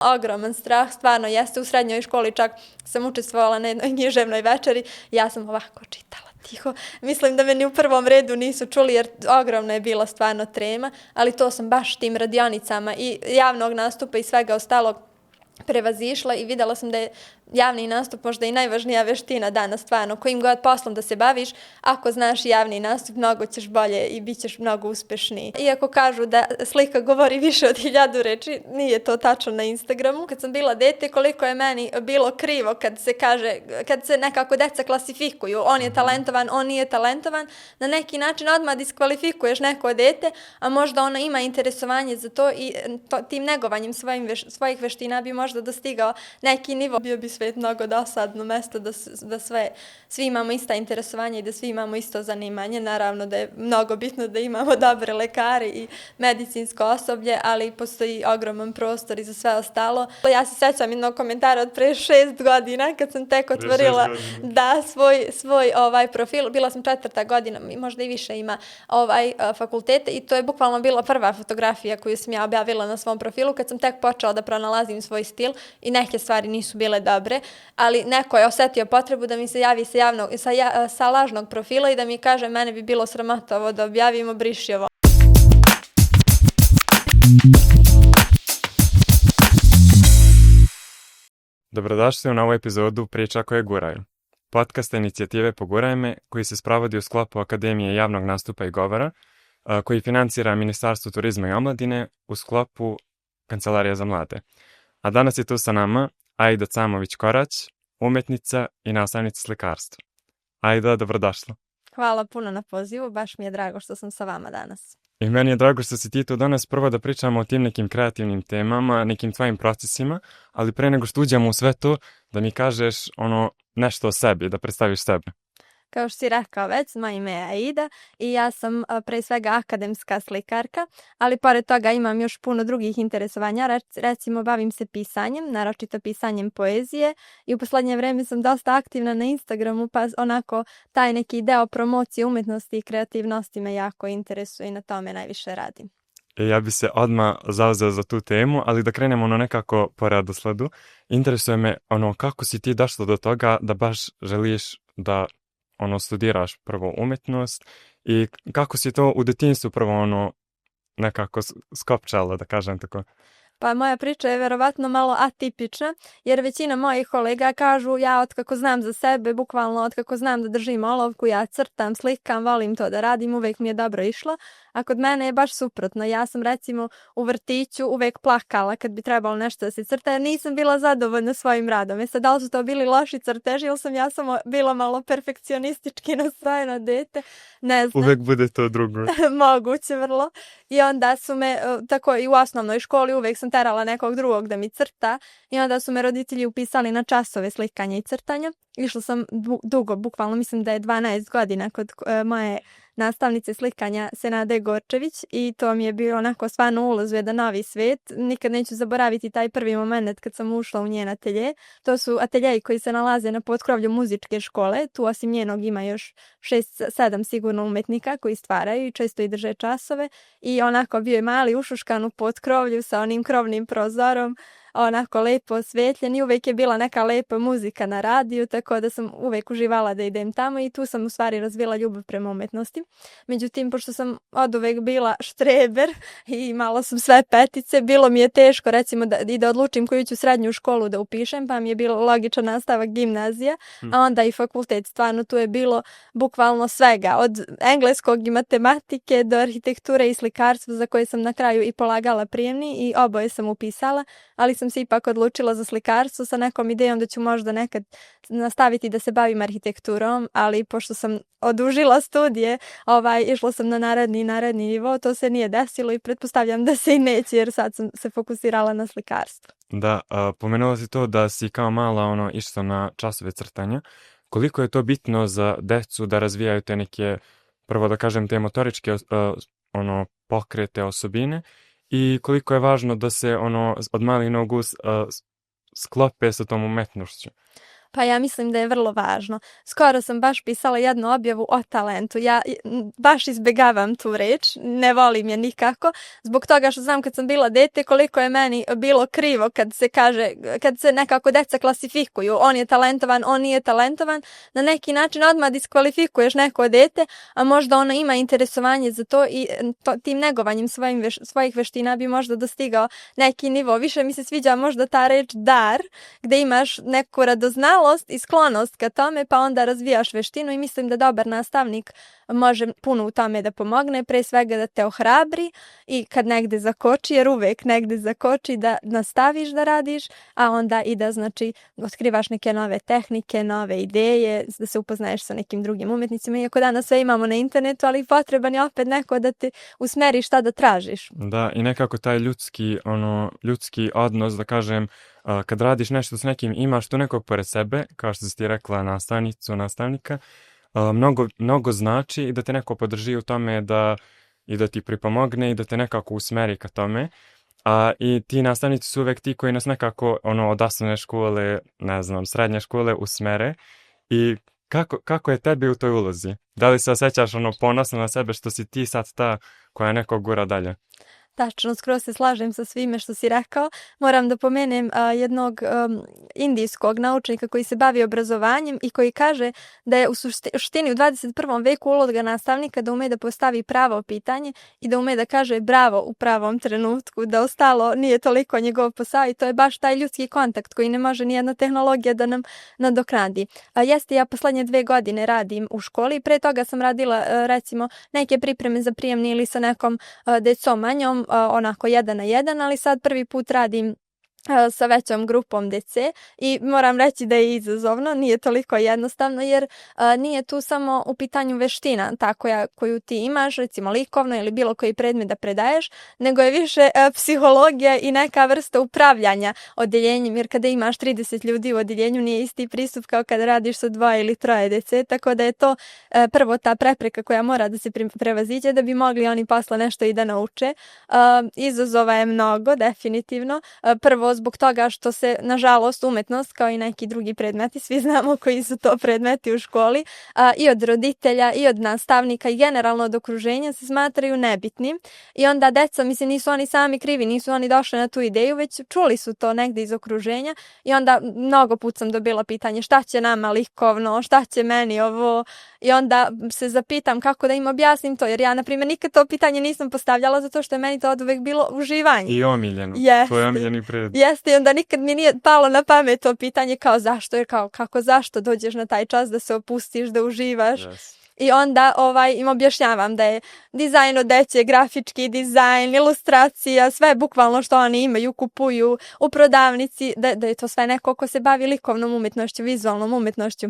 Ogroman strah, stvarno jeste. U srednjoj školi čak sam učestvovala na jednoj književnoj večeri. Ja sam ovako čitala tiho. Mislim da me ni u prvom redu nisu čuli jer ogromna je bila stvarno trema, ali to sam baš tim radionicama i javnog nastupa i svega ostalog prevazišla i videla sam da je javni nastup možda i najvažnija veština danas, stvarno, kojim god poslom da se baviš, ako znaš javni nastup, mnogo ćeš bolje i bit ćeš mnogo uspešniji. Iako kažu da slika govori više od 1000 reči, nije to tačno na Instagramu. Kad sam bila dete, koliko je meni bilo krivo kad se kaže, kad se nekako deca klasifikuju, on je talentovan, on nije talentovan, na neki način odmah diskvalifikuješ neko dete, a možda ona ima interesovanje za to i tim negovanjem svojih veština bi možda dostigao neki nivo. Bio bi svet mnogo dosadno mesto da svi imamo ista interesovanja i da svi imamo isto zanimanje. Naravno da je mnogo bitno da imamo dobre lekare i medicinsko osoblje, ali postoji ogroman prostor i za sve ostalo. Ja se sećam jednog komentara od pre 6 godina kad sam tek otvorila svoj profil. Bila sam 4. godina, možda i više ima fakultete i to je bukvalno bila prva fotografija koju sam ja objavila na svom profilu kad sam tek počela da pronalazim svoj stil i neke stvari nisu bile dobre, ali neko je osetio potrebu da mi se javi sa lažnog profila i da mi kaže mene bi bilo sramota ovo da objavimo, briši ovo. Dobrodošli u novu epizodu Priča koje guraju. Podcast inicijative Poguraj me koji se sprovodi u sklopu Akademije javnog nastupa i govora, koji finansira Ministarstvo turizma i omladine u sklopu Kancelarija za mlade. A danas je tu sa nama Aida Camović-Korać, umetnica i nastavnica slikarstva. Aida, dobrodošla. Hvala puno na pozivu, baš mi je drago što sam sa vama danas. I meni je drago što si ti tu danas prvo da pričamo o tim nekim kreativnim temama, nekim tvojim procesima, ali pre nego što uđemo u sve to, da mi kažeš nešto o sebi, da predstaviš sebe. Kao što si rekao već, moje ime je Aida i ja sam pre svega akademska slikarka, ali pored toga imam još puno drugih interesovanja. Recimo, bavim se pisanjem, naročito pisanjem poezije i u poslednje vreme sam dosta aktivna na Instagramu, pa onako taj neki deo promocije umetnosti i kreativnosti me jako interesuje i na tome najviše radim. Ja bi se odmah zauzeo za tu temu, ali da krenemo nekako po redosledu. Interesuje me kako si ti došla do toga da baš želiš da studiraš prvo umetnost i kako si to u detinjstvu prvo nekako skopčala, da kažem tako. Pa moja priča je verovatno malo atipična, jer većina mojih kolega kažu ja otkako znam za sebe, bukvalno otkako znam da držim olovku, ja crtam, slikam, volim to da radim, uvek mi je dobro išlo, a kod mene je baš suprotno. Ja sam recimo u vrtiću uvek plakala kad bi trebalo nešto da se crta, jer nisam bila zadovoljna svojim radom. Sad, da li su to bili loši crteži ili sam ja samo bila malo perfekcionistički nastrojeno dete, ne znam. Uvek bude to drugo. Moguće vrlo. I onda su me, tako i u osnovnoj školi, uvek sam terala nekog drugog da mi crta i onda su me roditelji upisali na časove slikanja i crtanja. Išla sam dugo, bukvalno mislim da je 12 godina kod moje nastavnice slikanja Senade Gorčević i to mi je bio onako stvarno ulaz u jedan novi svet. Nikad neću zaboraviti taj prvi moment kad sam ušla u njen atelje. To su ateljeji koji se nalaze na potkrovlju muzičke škole. Tu osim njenog ima još 6-7 sigurno umetnika koji stvaraju i često i drže časove. I onako bio je mali ušuškan u potkrovlju sa onim krovnim prozorom, onako lepo osvetljen i uvek je bila neka lepa muzika na radiju, tako da sam uvek uživala da idem tamo i tu sam u stvari razvila ljubav prema umetnosti. Međutim, pošto sam oduvek bila štreber i imala sam sve petice, bilo mi je teško recimo da odlučim koju ću srednju školu da upišem, pa mi je bilo logičan nastavak gimnazija, a onda i fakultet. Stvarno tu je bilo bukvalno svega, od engleskog i matematike do arhitekture i slikarstva za koje sam na kraju i polagala prijemni i oboje sam upisala, ali sam se ipak odlučila za slikarstvo sa nekom idejom da ću možda nekad nastaviti da se bavim arhitekturom, ali pošto sam odužila studije, išla sam na naredni nivo, to se nije desilo i pretpostavljam da se i neće jer sad sam se fokusirala na slikarstvo. Da, pomenula si to da si kao mala išla na časove crtanja. Koliko je to bitno za decu da razvijaju te neke, prvo da kažem, te motoričke pokrete, osobine, i koliko je važno da se od malih nogu sklope sa tom umetnošću? Pa ja mislim da je vrlo važno. Skoro sam baš pisala jednu objavu o talentu. Ja baš izbegavam tu reč, ne volim je nikako, zbog toga što znam kad sam bila dete koliko je meni bilo krivo kad se kaže, kad se nekako deca klasifikuju, on je talentovan, on nije talentovan, na neki način odmah diskvalifikuješ neko dete, a možda ono ima interesovanje za to i tim negovanjem svojih veština bi možda dostigao neki nivo. Više mi se sviđa možda ta reč dar, gde imaš neku radoznalost i sklonost ka tome, pa onda razvijaš veštinu i mislim da dobar nastavnik može puno u tome da pomogne, pre svega da te ohrabri i kad negde zakoči, jer uvek negde zakoči, da nastaviš da radiš, a onda i da znači otkrivaš neke nove tehnike, nove ideje, da se upoznaješ sa nekim drugim umetnicima, iako danas sve imamo na internetu, ali potreban je opet neko da te usmeri šta da tražiš. Da, i nekako taj ljudski odnos, da kažem, kad radiš nešto s nekim, imaš tu nekog pored sebe, kao što si ti rekla, nastavnika, mnogo znači i da te neko podrži u tome i da ti pripomogne i da te nekako usmeri ka tome. I ti nastavnici su uvek ti koji nas nekako od osnovne škole, ne znam, srednje škole usmere. I kako je tebi u toj ulozi? Da li se osjećaš ponosno na sebe što si ti sad ta koja nekog gura dalje? Tačno, skroz se slažem sa svime što si rekao. Moram da pomenem jednog indijskog naučnika koji se bavi obrazovanjem i koji kaže da je u suštini u 21. veku uloga nastavnika da ume da postavi pravo pitanje i da ume da kaže bravo u pravom trenutku, da ostalo nije toliko njegov posao i to je baš taj ljudski kontakt koji ne može nijedna tehnologija da nam nadoknadi. Jeste, ja poslednje 2 godine radim u školi, pre toga sam radila recimo neke pripreme za prijemni ili sa nekom decom manjom, onako 1 na 1, ali sad prvi put radim sa većom grupom dece i moram reći da je izazovno, nije toliko jednostavno jer nije tu samo u pitanju veština koju ti imaš, recimo likovno ili bilo koji predmet da predaješ, nego je više psihologija i neka vrsta upravljanja odeljenjem, jer kada imaš 30 ljudi u odeljenju nije isti pristup kao kada radiš sa 2 ili 3 dece, tako da je to prvo ta prepreka koja mora da se prevaziđe da bi mogli oni posle nešto i da nauče. Izazova je mnogo, definitivno. Prvo zbog toga što se, nažalost, umetnost, kao i neki drugi predmeti, svi znamo koji su to predmeti u školi, i od roditelja i od nastavnika i generalno od okruženja se smatraju nebitnim. I onda deca, mislim, nisu oni sami krivi, nisu oni došli na tu ideju, već čuli su to negde iz okruženja i onda mnogo put sam dobila pitanje šta će nama likovno, šta će meni ovo, i onda se zapitam kako da im objasnim to, jer ja, na primjer, nikad to pitanje nisam postavljala zato što je meni to oduvek bilo uživanje. I omiljeno. Tvoj omiljeni predmet. Jeste, i onda nikad mi nije palo na pamet to pitanje kao zašto, jer kako zašto dođeš na taj čas da se opustiš, da uživaš. Yes. I onda im objašnjavam da je dizajn od dece, grafički dizajn, ilustracija, sve bukvalno što oni imaju, kupuju u prodavnici, da je to sve neko ko se bavi likovnom umetnošću, vizualnom umetnošću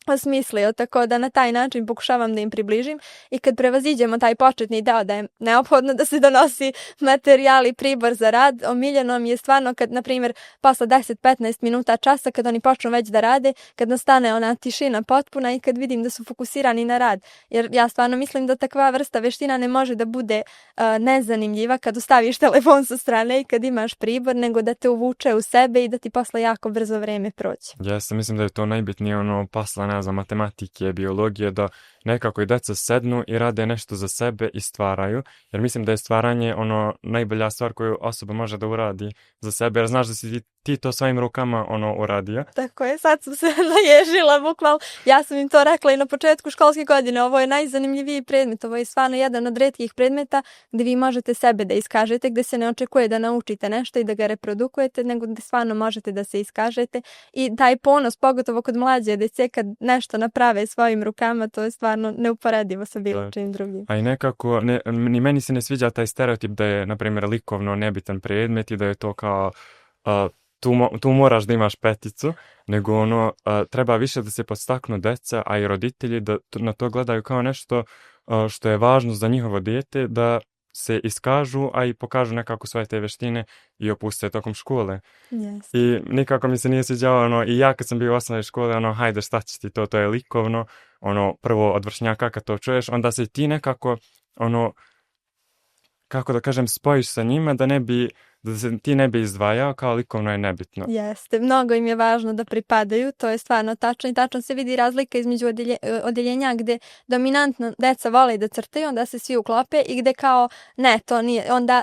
osmislio, tako da na taj način pokušavam da im približim i kad prevaziđemo taj početni deo da je neophodno da se donosi materijal i pribor za rad, omiljeno mi je stvarno kad, na primjer, posle 10-15 minuta časa, kad oni počnu već da rade, kad nastane ona tišina potpuna i kad vidim da su fokusirani na rad, jer ja stvarno mislim da takva vrsta veština ne može da bude nezanimljiva kad ostaviš telefon sa strane i kad imaš pribor, nego da te uvuče u sebe i da ti posle jako brzo vreme prođe. Jeste, mislim da je to najbitnije posla za matematike, biologije, da nekako i deca sednu i rade nešto za sebe i stvaraju, jer mislim da je stvaranje najbolja stvar koju osoba može da uradi za sebe, jer znaš da si ti to svojim rukama uradio. Tako je, sad sam se naježila, bukvalno. Ja sam im to rekla i na početku školske godine, ovo je najzanimljiviji predmet, ovo je stvarno jedan od retkih predmeta gdje vi možete sebe da iskažete, gdje se ne očekuje da naučite nešto i da ga reprodukujete, nego gdje stvarno možete da se iskažete i taj ponos, pogotovo kod mlađe dece, kad nešto naprave svojim rukama, to je stvarno neuporedivo sa bilo čim drugim. A i nekako, ni meni se ne sviđa taj stereotip da je, na primjer, likovno nebitan predmet i da je to kao tu moraš da imaš 5, nego treba više da se podstaknu deca, a i roditelji da na to gledaju kao nešto što je važno za njihovo dijete, da se iskažu, a i pokažu nekako svoje te veštine i opuste tokom škole. Yes. I nikako mi se nije sviđalo, i ja kad sam bio u osnovnoj školi, hajde šta će ti to je likovno, prvo od vršnjaka kad to čuješ, onda se ti nekako, kako da kažem, spojiš sa njima da se ti ne bi izdvajao, kao likovno je nebitno. Jeste, mnogo im je važno da pripadaju, to je stvarno tačno i tačno se vidi razlika između odeljenja gde dominantno deca vole da crtaju, onda se svi uklope i gde kao ne, to nije, onda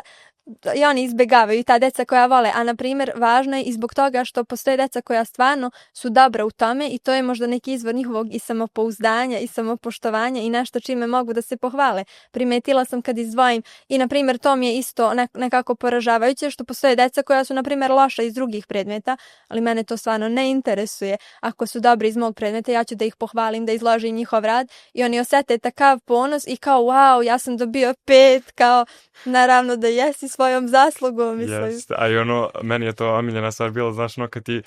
i oni izbegavaju i ta deca koja vole, a na primjer važno je i zbog toga što postoje deca koja stvarno su dobra u tome i to je možda neki izvor njihovog i samopouzdanja i samopoštovanja i nešto čime mogu da se pohvale. Primetila sam kad izdvojim i na primjer to mi je isto nekako poražavajuće što postoje deca koja su na primjer loša iz drugih predmeta, ali mene to stvarno ne interesuje. Ako su dobri iz mog predmeta, ja ću da ih pohvalim, da izložim njihov rad i oni osete takav ponos i kao wow, ja sam dobio 5, kao naravno da jesi svojom zaslugom, mislim. Jeste, a i ono, meni je to omiljena stvar bilo, znaš, ono kad ti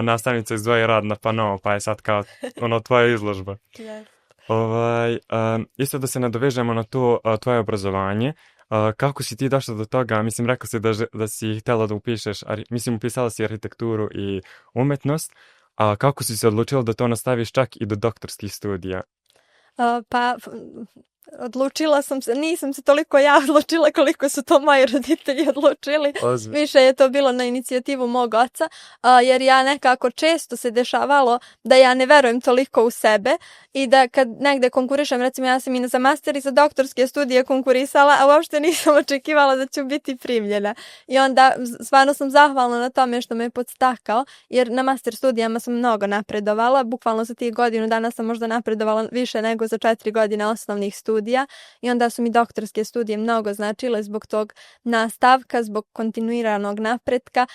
nastavnica izdvoji rad na pano, pa je sad kao ono tvoja izložba. Yes. Isto da se nadovežemo na to tvoje obrazovanje, kako si ti došla do toga, mislim, rekao si da si htjela da upišeš, mislim, upisala si arhitekturu i umetnost, a kako si se odlučila da to nastaviš čak i do doktorskih studija? Odlučila sam se, nisam se toliko ja odlučila koliko su to moji roditelji odlučili. Više je to bilo na inicijativu mog oca, jer ja nekako često se dešavalo da ja ne verujem toliko u sebe i da kad negde konkurišem, recimo ja sam i za master i za doktorske studije konkurisala, a uopšte nisam očekivala da ću biti primljena. I onda stvarno sam zahvalna na tome što me podstakao, jer na master studijama sam mnogo napredovala, bukvalno za tih godinu dana sam možda napredovala više nego za 4 godine osnovnih studija. I onda su mi doktorske studije mnogo značile zbog tog nastavka, zbog kontinuiranog napretka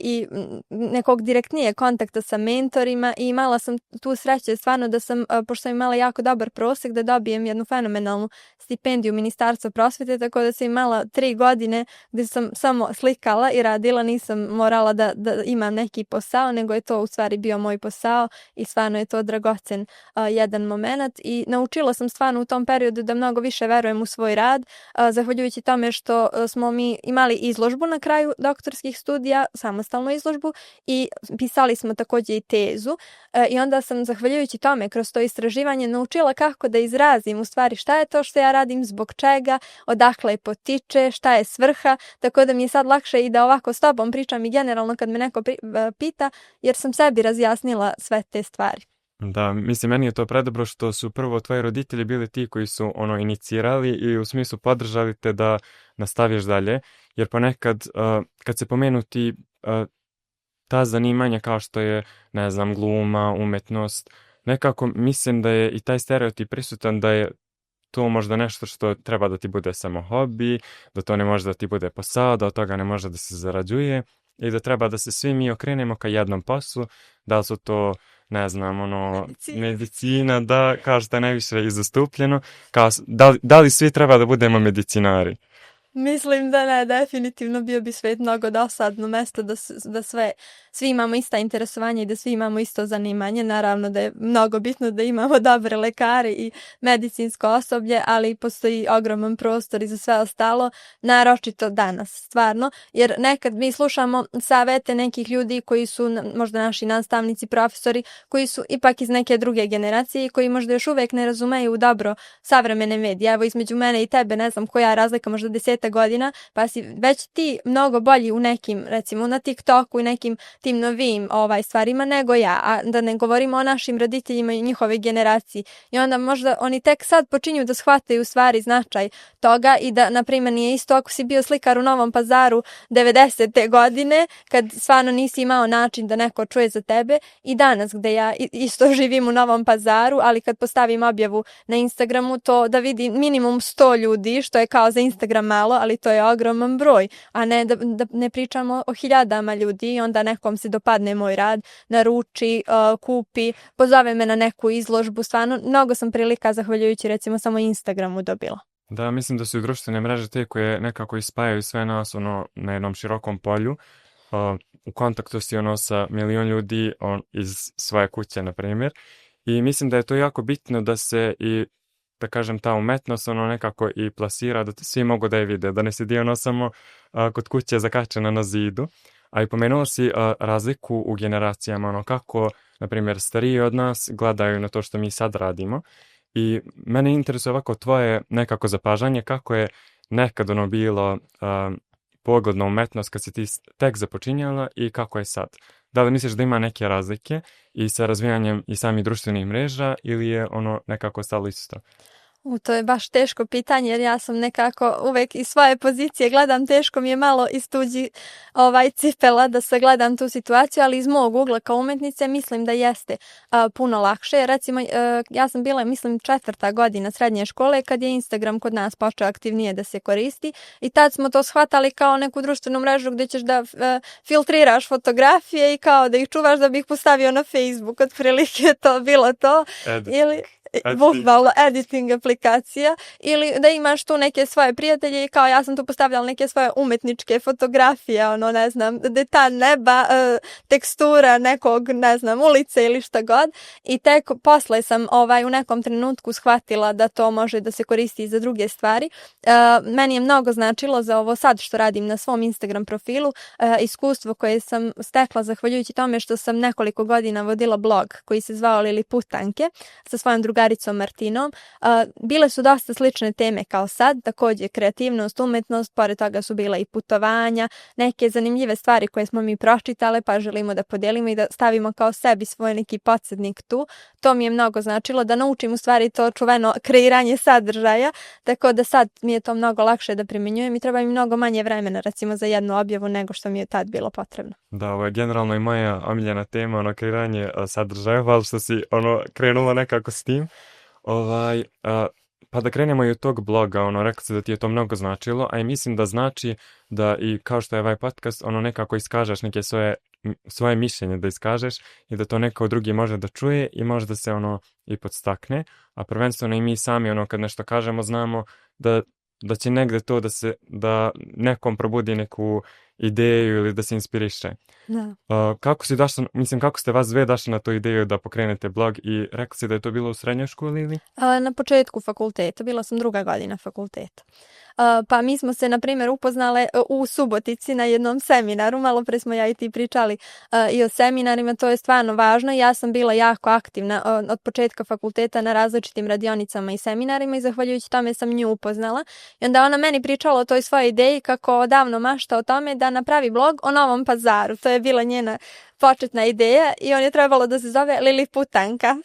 i nekog direktnije kontakta sa mentorima i imala sam tu sreće stvarno da sam, pošto sam imala jako dobar prosek, da dobijem jednu fenomenalnu stipendiju Ministarstva prosvete, tako da sam imala 3 godine gdje sam samo slikala i radila, nisam morala da imam neki posao, nego je to u stvari bio moj posao i stvarno je to dragocen jedan moment i naučila sam stvarno u tom periodu da mnogo više verujem u svoj rad, zahvaljujući tome što smo mi imali izložbu na kraju doktorskih studija, samostalnu izložbu i pisali smo također i tezu i onda sam zahvaljujući tome kroz to istraživanje naučila kako da izrazim u stvari šta je to što ja radim, zbog čega, odakle potiče, šta je svrha, tako da mi je sad lakše i da ovako s tobom pričam i generalno kad me neko pita, jer sam sebi razjasnila sve te stvari. Da, mislim, meni je to predobro što su prvo tvoji roditelji bili ti koji su inicirali i u smislu podržali te da nastaviš dalje, jer ponekad kad se pomenu ti ta zanimanja kao što je, ne znam, gluma, umetnost, nekako mislim da je i taj stereotip prisutan da je to možda nešto što treba da ti bude samo hobi, da to ne može da ti bude posao, da od toga ne može da se zarađuje i da treba da se svi mi okrenemo ka jednom poslu, da li su to, ne znam, medicina, da, kao što je najviše i zastupljeno, kao, da li svi treba da budemo medicinari? Mislim da ne, definitivno bio bi svet mnogo dosadno mesto da svi imamo ista interesovanja i da svi imamo isto zanimanje. Naravno da je mnogo bitno da imamo dobre lekare i medicinsko osoblje, ali postoji ogroman prostor i za sve ostalo, naročito danas, stvarno, jer nekad mi slušamo savete nekih ljudi koji su možda naši nastavnici, profesori, koji su ipak iz neke druge generacije i koji možda još uvek ne razumeju dobro savremene medije. Evo između mene i tebe, ne znam koja je razlika, možda 10 godina, pa si već ti mnogo bolji u nekim, recimo na TikToku i nekim tim novijim stvarima nego ja, a da ne govorimo o našim roditeljima i njihove generaciji. I onda možda oni tek sad počinju da shvataju stvari, značaj toga i da, na primjer, nije isto ako si bio slikar u Novom Pazaru 90. godine, kad stvarno nisi imao način da neko čuje za tebe i danas gde ja isto živim u Novom Pazaru, ali kad postavim objavu na Instagramu to da vidi minimum 100 ljudi, što je kao za Instagram malo, ali to je ogroman broj, a ne da ne pričamo o hiljadama ljudi i onda nekom se dopadne moj rad, naruči, kupi, pozove me na neku izložbu, stvarno mnogo sam prilika zahvaljujući recimo samo Instagramu dobila. Da, mislim da su i društvene mreže te koje nekako ispajaju sve nas na jednom širokom polju. U kontaktu si sa milion ljudi iz svoje kuće, na primjer, i mislim da je to jako bitno da se i da kažem, ta umetnost nekako i plasira, da svi mogu da je vide, da ne sedi samo kod kuće zakačena na zidu. A i pomenula si razliku u generacijama, kako, na primjer, stariji od nas gledaju na to što mi sad radimo. I mene interesuje ovako tvoje nekako zapažanje, kako je nekad ono bilo pogled na umetnost kad si ti tek započinjala i kako je sad? Da li misliš da ima neke razlike i sa razvijanjem i samih društvenih mreža ili je ono nekako stalo isto? To je baš teško pitanje jer ja sam nekako uvek iz svoje pozicije gledam, teško mi je malo iz tuđi cipela da se gledam tu situaciju, ali iz mog ugla kao umetnice mislim da jeste puno lakše. Recimo, ja sam bila, mislim, 4. godina srednje škole kad je Instagram kod nas počeo aktivnije da se koristi i tad smo to shvatali kao neku društvenu mrežu gdje ćeš da filtriraš fotografije i kao da ih čuvaš da bi ih postavio na Facebook, otprilike to bilo to. Ili bukvalno editing aplikacija ili da imaš tu neke svoje prijatelje i kao ja sam tu postavljala neke svoje umetničke fotografije, ono ne znam, detalj neba, tekstura nekog, ne znam, ulice ili šta god i tek posle sam u nekom trenutku shvatila da to može da se koristi i za druge stvari. Meni je mnogo značilo za ovo sad što radim na svom Instagram profilu, iskustvo koje sam stekla zahvaljujući tome što sam nekoliko godina vodila blog koji se zvao Liliputanke sa svojom drugaricom Martinom. Bile su dosta slične teme kao sad, također kreativnost, umetnost, pored toga su bila i putovanja, neke zanimljive stvari koje smo mi pročitale pa želimo da podelimo i da stavimo kao sebi svoj neki podsjetnik tu. To mi je mnogo značilo da naučim u stvari to čuveno kreiranje sadržaja, tako da sad mi je to mnogo lakše da primjenjujem i treba mi mnogo manje vremena recimo za jednu objavu nego što mi je tad bilo potrebno. Da, ovo je generalno i moja omiljena tema, kreiranje sadržaja, hvala što si krenula nekako s tim. Pa da krenemo i od tog bloga, rekao si da ti je to mnogo značilo, a i mislim da znači da i kao što je ovaj podcast, nekako iskažeš neke svoje mišljenje da iskažeš i da to neko drugi može da čuje i može da se i podstakne, a prvenstveno i mi sami kad nešto kažemo znamo da će negde to da nekom probudi neku ideju ili da se inspiriše. Da. Kako ste vas dve došli na tu ideju da pokrenete blog i rekli si da je to bilo u srednjoj školi ili? Na početku fakulteta, bila sam 2. godina fakulteta. Pa mi smo se, na primjer, upoznale u Subotici na jednom seminaru, malo pre smo ja i ti pričali i o seminarima, to je stvarno važno. Ja sam bila jako aktivna od početka fakulteta na različitim radionicama i seminarima i zahvaljujući tome sam nju upoznala. I onda ona meni pričala o toj svojoj ideji kako odavno mašta o tome da napravi blog o Novom Pazaru. To je bila njena početna ideja i on je trebalo da se zove Liliputanka.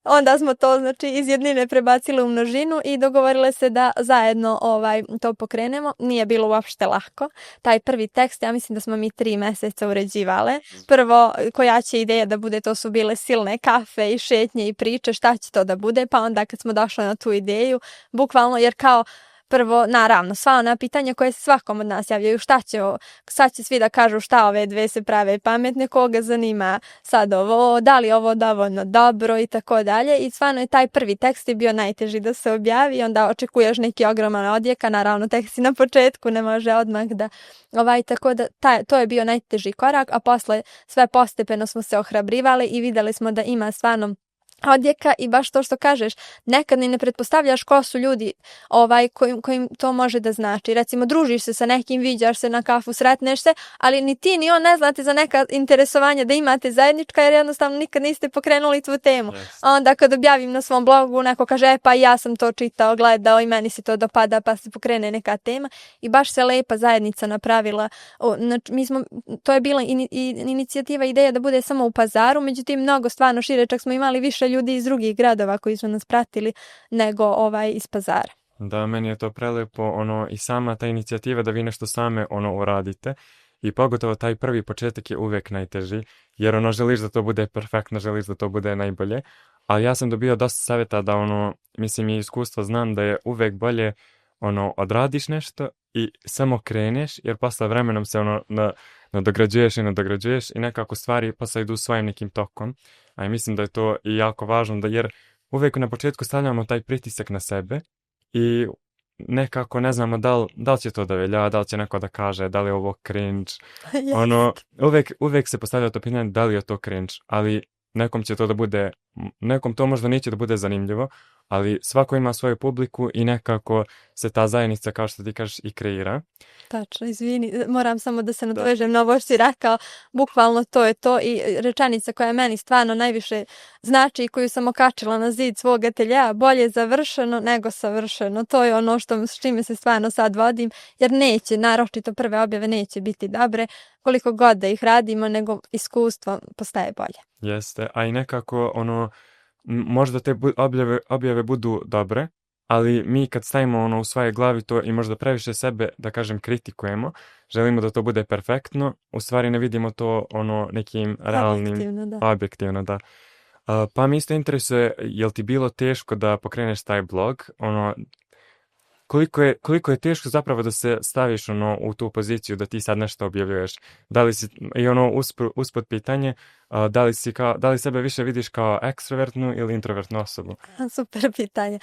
Onda smo to iz jednine prebacili u množinu i dogovorile se da zajedno to pokrenemo. Nije bilo uopšte lako. Taj prvi tekst, ja mislim da smo mi 3 meseca uređivale. Prvo, koja će ideja da bude, to su bile silne kafe i šetnje i priče, šta će to da bude, pa onda kad smo došli na tu ideju, bukvalno jer kao prvo, naravno, sva ona pitanja koje se svakom od nas javljaju, sad će svi da kažu šta ove dve se prave pametne, koga zanima sad ovo, da li ovo dovoljno dobro i tako dalje. I stvarno je taj prvi tekst je bio najteži da se objavi, onda očekuješ neki ogroman odjek, a naravno tek si na početku, ne može odmah da tako da to je bio najteži korak, a posle sve postepeno smo se ohrabrivali i videli smo da ima stvarno odjeka i baš to što kažeš, nekad ni ne pretpostavljaš ko su ljudi kojim to može da znači. Recimo, družiš se sa nekim, viđaš se na kafu, sretneš se, ali ni ti ni on ne znate za neka interesovanja da imate zajednička jer jednostavno nikad niste pokrenuli tu temu. Yes. A onda kad objavim na svom blogu, neko kaže, pa ja sam to čitao, gledao i meni se to dopada, pa se pokrene neka tema i baš se lepa zajednica napravila. To je bila inicijativa, ideja da bude samo u Pazaru, međutim mnogo stvarno šire, čak smo imali više ljudi iz drugih gradova koji su nas pratili nego iz Pazara. Da, meni je to prelepo, i sama ta inicijativa da vi nešto same uradite i pogotovo taj prvi početak je uvek najteži, jer želiš da to bude perfektno, želiš da to bude najbolje, ali ja sam dobio dosta savjeta da mislim i iskustva znam da je uvek bolje odradiš nešto i samo kreneš, jer posle vremenom se nadograđuješ i nekako stvari posle idu svojim nekim tokom. A i mislim da je to i jako važno, jer uvijek na početku stavljamo taj pritisak na sebe i nekako ne znamo da li će to da velja, da li će neko da kaže, da li je ovo cringe. Uvijek se postavlja to pitanje da li je to cringe, ali nekom će to da bude, nekom to možda neće da bude zanimljivo, ali svako ima svoju publiku i nekako se ta zajednica, kao što ti kažeš, i kreira. Tačno, izvini, moram samo da se nadovežem na ovo što si rekao, bukvalno to je to i rečenica koja meni stvarno najviše znači i koju sam okačila na zid svog ateljea, bolje završeno nego savršeno. To je ono s čime se stvarno sad vodim, jer neće, naročito prve objave neće biti dobre, koliko god da ih radimo, nego iskustvo postaje bolje. Jeste, a i nekako možda te objave budu dobre, ali mi kad stavimo u svoje glavi to i možda previše sebe, da kažem, kritikujemo, želimo da to bude perfektno, u stvari ne vidimo to nekim realnim, objektivno, da. Pa mi isto interesuje, jel ti bilo teško da pokreneš taj blog, koliko je teško zapravo da se staviš u tu poziciju da ti sad nešto objavljuješ, da li si, i uspod pitanje, da li sebe više vidiš kao ekstrovertnu ili introvertnu osobu? Super pitanje.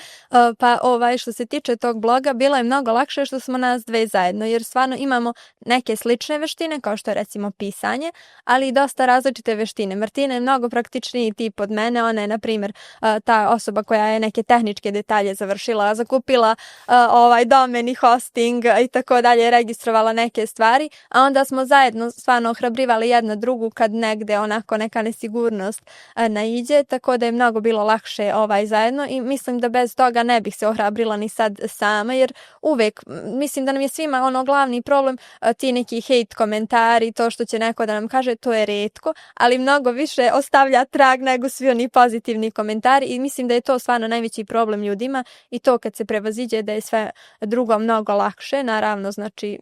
Pa što se tiče tog bloga, bilo je mnogo lakše što smo nas dve zajedno, jer stvarno imamo neke slične veštine, kao što je recimo pisanje, ali i dosta različite veštine. Martina je mnogo praktičniji tip od mene, ona je, na primjer, ta osoba koja je neke tehničke detalje završila, zakupila domen i hosting i tako dalje, registrovala neke stvari, a onda smo zajedno stvarno ohrabrivali jedna drugu kad negde onako neka nesigurnost naiđe, tako da je mnogo bilo lakše zajedno i mislim da bez toga ne bih se ohrabrila ni sad sama, jer uvek mislim da nam je svima glavni problem ti neki hate komentari, to što će neko da nam kaže, to je retko, ali mnogo više ostavlja trag nego svi oni pozitivni komentari i mislim da je to stvarno najveći problem ljudima i to kad se prevaziđe da je sve drugo mnogo lakše, naravno znači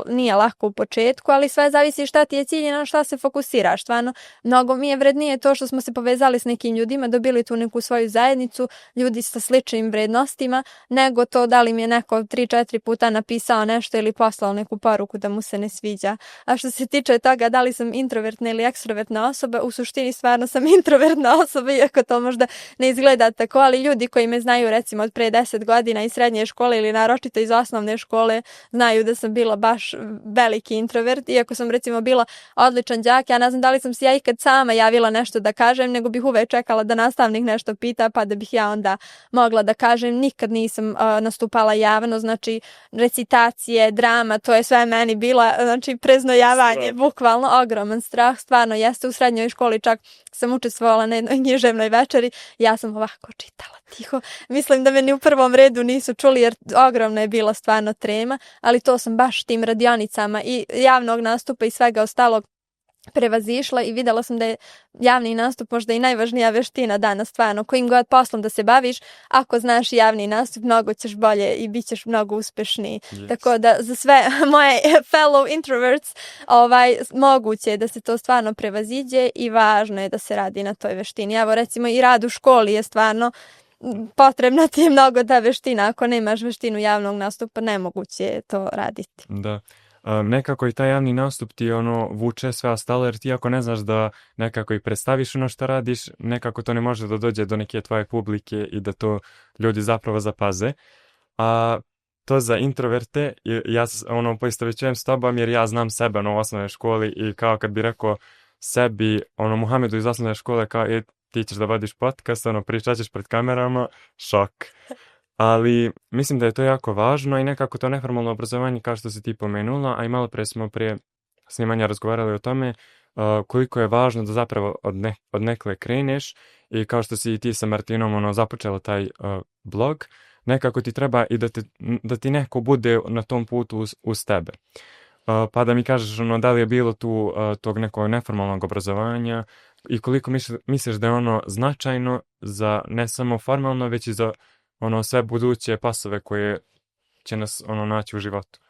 nije lako u početku, ali sve zavisi šta ti je cilj i na šta se fokusiraš. Stvarno, mnogo mi je vrednije to što smo se povezali s nekim ljudima, dobili tu neku svoju zajednicu, ljudi sa sličnim vrednostima, nego to da li mi je neko 3-4 puta napisao nešto ili poslao neku poruku da mu se ne sviđa. A što se tiče toga da li sam introvertna ili ekstrovertna osoba, u suštini stvarno sam introvertna osoba, iako to možda ne izgleda tako, ali ljudi koji me znaju recimo od pre 10 godina iz srednje škole ili naročito iz osnovne škole znaju da sam bila baš veliki introvert, iako sam recimo bila odličan đak. Ja ne znam da li sam si ja ikad sama javila nešto da kažem, nego bih uvek čekala da nastavnik nešto pita pa da bih ja onda mogla da kažem. Nikad nisam nastupala javno, znači recitacije, drama, to je sve meni bila, znači preznojavanje, bukvalno ogroman strah, stvarno jeste. U srednjoj školi čak sam učestvovala na jednoj književnoj večeri, ja sam ovako čitala tiho, mislim da me ni u prvom redu nisu čuli jer ogromna je bila stvarno trema, ali to sam baš tim radionicama i javnog nastupa i svega ostalog prevazišla i videla sam da je javni nastup možda i najvažnija veština danas, stvarno, kojim god poslom da se baviš, ako znaš javni nastup, mnogo ćeš bolje i bit ćeš mnogo uspešniji. Yes. Tako da za sve moje fellow introverts moguće je da se to stvarno prevaziđe i važno je da se radi na toj veštini. Evo recimo i rad u školi je stvarno potrebna ti je mnogo ta veština. Ako nemaš veštinu javnog nastupa, nemoguće je to raditi. Da. Nekako i taj javni nastup ti vuče sve ostalo, jer ti ako ne znaš da nekako i predstaviš što radiš, nekako to ne može da dođe do neke tvoje publike i da to ljudi zapravo zapaze. A to za introverte, ja poistovećujem s tobom jer ja znam sebe u osnovnoj školi i kao kad bi rekao sebi, Muhamedu iz osnovne škole kao ti ćeš da vodiš podcast, pričat ćeš pred kamerama, šok. Ali mislim da je to jako važno i nekako to neformalno obrazovanje, kao što si ti pomenula, a i malo pre smo prije snimanja razgovarali o tome koliko je važno da zapravo od nekle kreneš i kao što si i ti sa Martinom započela taj blog, nekako ti treba i da ti neko bude na tom putu uz tebe. Pa da mi kažeš da li je bilo tu tog nekog neformalnog obrazovanja i koliko misliš da je značajno za ne samo formalno, već i za sve buduće pasove koje će nas naći u životu.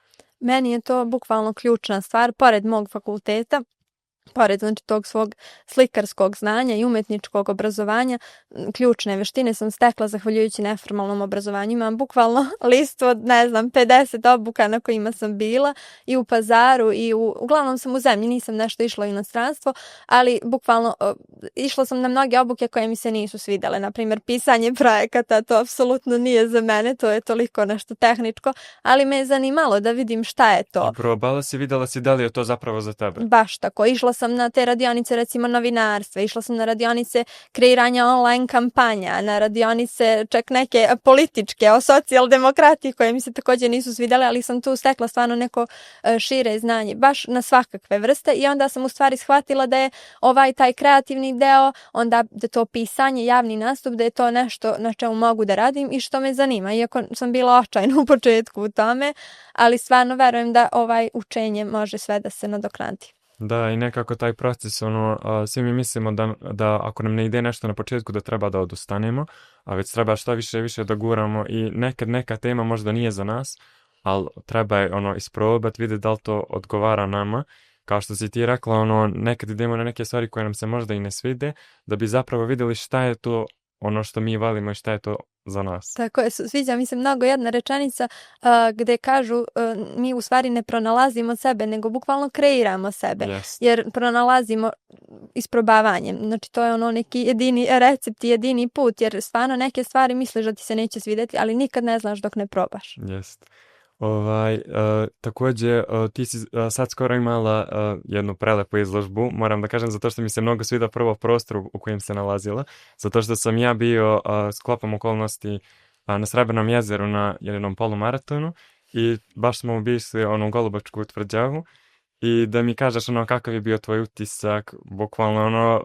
Meni je to bukvalno ključna stvar, pored mog fakulteta, pored znači tog svog slikarskog znanja i umetničkog obrazovanja, ključne veštine sam stekla zahvaljujući neformalnom obrazovanju. Imam bukvalno listu od 50 obuka na kojima sam bila i u Pazaru i uglavnom sam u zemlji, nisam nešto išla u inostranstvo, ali bukvalno išla sam na mnoge obuke koje mi se nisu svidjele. Naprimjer, pisanje projekata, to apsolutno nije za mene, to je toliko nešto tehničko, ali me je zanimalo da vidim šta je to. I probala si, vidjela si da li je to zapravo za tebe. Baš tako. Išla sam na te radionice, recimo novinarstva, išla sam na radionice kreiranja online kampanja, na radionice čak neke političke, o socijaldemokratiji koje mi se također nisu svidjele, ali sam tu stekla stvarno neko šire znanje, baš na svakakve vrste i onda sam u stvari shvatila da je taj kreativni deo, onda da to pisanje, javni nastup, da je to nešto na čemu mogu da radim i što me zanima, iako sam bila očajna u početku u tome, ali stvarno verujem da učenje može sve da se nadoknadi. Da, i nekako taj proces, svi mi mislimo da ako nam ne ide nešto na početku da treba da odustanemo, a već treba što više i više da guramo i nekad neka tema možda nije za nas, ali treba je isprobati, vidjeti da li to odgovara nama. Kao što si ti rekla, nekad idemo na neke stvari koje nam se možda i ne svide, da bi zapravo vidjeli šta je to ono što mi volimo i šta je to za nas. Tako je, sviđa mi se mnogo jedna rečenica gdje kažu mi u stvari ne pronalazimo sebe, nego bukvalno kreiramo sebe. Yes. Jer pronalazimo isprobavanjem. Znači to je neki jedini recept i jedini put, jer stvarno neke stvari misliš da ti se neće svidjeti, ali nikad ne znaš dok ne probaš. Jest. Također ti si sad skoro imala jednu prelepu izložbu, moram da kažem, zato što mi se mnogo svida prvo prostor u kojem se nalazila, zato što sam ja bio sklopom okolnosti na Srebrnom jezeru na jednom polumaratonu i baš smo obišli Golubačku tvrđavu i da mi kažeš kakav je bio tvoj utisak, bukvalno